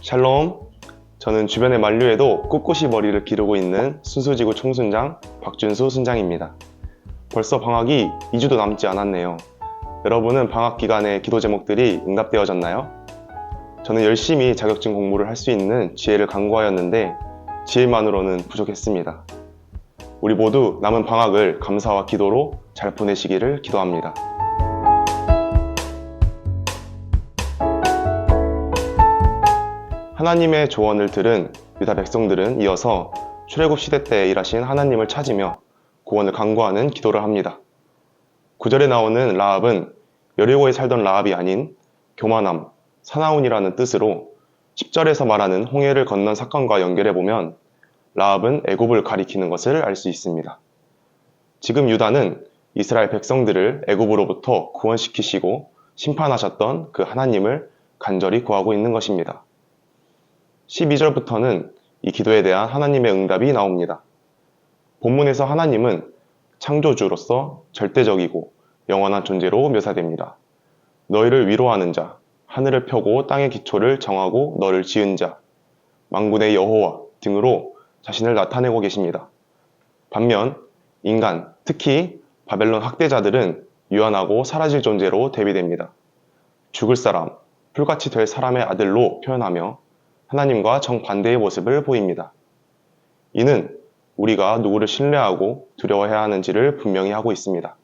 샬롬. 저는 주변의 만류에도 꿋꿋이 머리를 기르고 있는 순수지구 총순장 박준수 순장입니다. 벌써 방학이 2주도 남지 않았네요. 여러분은 방학 기간에 기도 제목들이 응답되어졌나요? 저는 열심히 자격증 공부를 할 수 있는 지혜를 간구하였는데 지혜만으로는 부족했습니다. 우리 모두 남은 방학을 감사와 기도로 잘 보내시기를 기도합니다. 하나님의 조언을 들은 유다 백성들은 이어서 출애굽 시대 때 일하신 하나님을 찾으며 구원을 간구하는 기도를 합니다. 9절에 나오는 라합은 여리고에 살던 라합이 아닌 교만함, 사나운이라는 뜻으로 10절에서 말하는 홍해를 건넌 사건과 연결해보면 라합은 애굽을 가리키는 것을 알 수 있습니다. 지금 유다는 이스라엘 백성들을 애굽으로부터 구원시키시고 심판하셨던 그 하나님을 간절히 구하고 있는 것입니다. 12절부터는 이 기도에 대한 하나님의 응답이 나옵니다. 본문에서 하나님은 창조주로서 절대적이고 영원한 존재로 묘사됩니다. 너희를 위로하는 자, 하늘을 펴고 땅의 기초를 정하고 너를 지은 자, 만군의 여호와 등으로 자신을 나타내고 계십니다. 반면 인간, 특히 바벨론 학대자들은 유한하고 사라질 존재로 대비됩니다. 죽을 사람, 풀같이 될 사람의 아들로 표현하며 하나님과 정반대의 모습을 보입니다. 이는 우리가 누구를 신뢰하고 두려워해야 하는지를 분명히 하고 있습니다.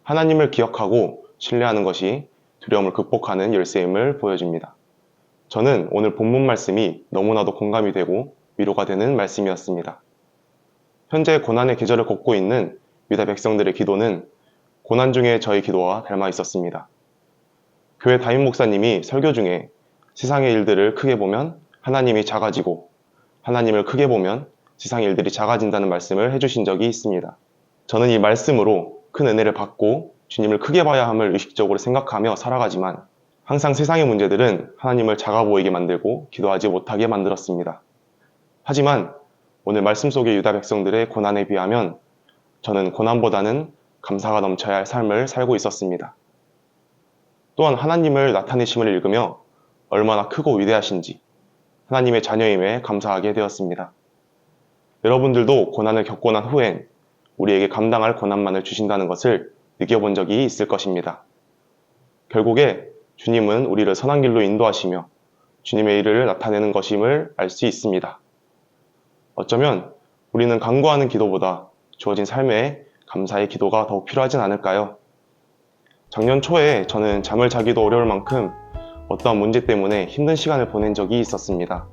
하나님을 기억하고 신뢰하는 것이 두려움을 극복하는 열쇠임을 보여줍니다. 저는 오늘 본문 말씀이 너무나도 공감이 되고 위로가 되는 말씀이었습니다. 현재 고난의 계절을 걷고 있는 유다 백성들의 기도는 고난 중에 저의 기도와 닮아 있었습니다. 교회 담임 목사님이 설교 중에 세상의 일들을 크게 보면 하나님이 작아지고 하나님을 크게 보면 세상의 일들이 작아진다는 말씀을 해주신 적이 있습니다. 저는 이 말씀으로 큰 은혜를 받고 주님을 크게 봐야 함을 의식적으로 생각하며 살아가지만 항상 세상의 문제들은 하나님을 작아 보이게 만들고 기도하지 못하게 만들었습니다. 하지만 오늘 말씀 속의 유다 백성들의 고난에 비하면 저는 고난보다는 감사가 넘쳐야 할 삶을 살고 있었습니다. 또한 하나님을 나타내심을 읽으며 얼마나 크고 위대하신지 하나님의 자녀임에 감사하게 되었습니다. 여러분들도 고난을 겪고 난 후엔 우리에게 감당할 고난만을 주신다는 것을 느껴본 적이 있을 것입니다. 결국에 주님은 우리를 선한 길로 인도하시며 주님의 일을 나타내는 것임을 알 수 있습니다. 어쩌면 우리는 간구하는 기도보다 주어진 삶에 감사의 기도가 더욱 필요하진 않을까요? 작년 초에 저는 잠을 자기도 어려울 만큼 어떠한 문제 때문에 힘든 시간을 보낸 적이 있었습니다.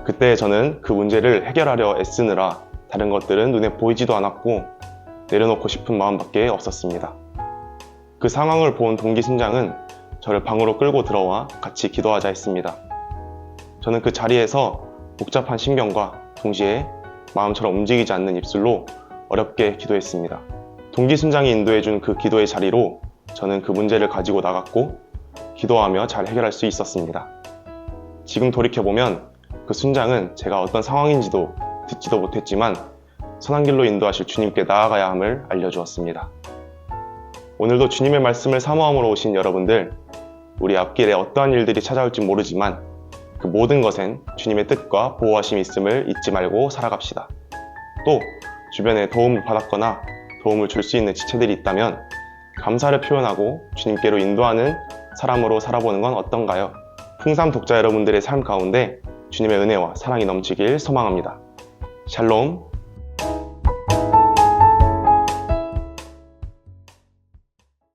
그때 저는 그 문제를 해결하려 애쓰느라 다른 것들은 눈에 보이지도 않았고 내려놓고 싶은 마음밖에 없었습니다. 그 상황을 본 동기 순장은 저를 방으로 끌고 들어와 같이 기도하자 했습니다. 저는 그 자리에서 복잡한 신경과 동시에 마음처럼 움직이지 않는 입술로 어렵게 기도했습니다. 동기 순장이 인도해준 그 기도의 자리로 저는 그 문제를 가지고 나갔고 기도하며 잘 해결할 수 있었습니다. 지금 돌이켜보면 그 순장은 제가 어떤 상황인지도 듣지도 못했지만 선한 길로 인도하실 주님께 나아가야 함을 알려주었습니다. 오늘도 주님의 말씀을 사모함으로 오신 여러분들, 우리 앞길에 어떠한 일들이 찾아올지 모르지만 그 모든 것엔 주님의 뜻과 보호하심이 있음을 잊지 말고 살아갑시다. 또 주변에 도움을 받았거나 도움을 줄 수 있는 지체들이 있다면 감사를 표현하고 주님께로 인도하는 사람으로 살아보는 건 어떤가요? 풍삼 독자 여러분들의 삶 가운데 주님의 은혜와 사랑이 넘치길 소망합니다. 샬롬.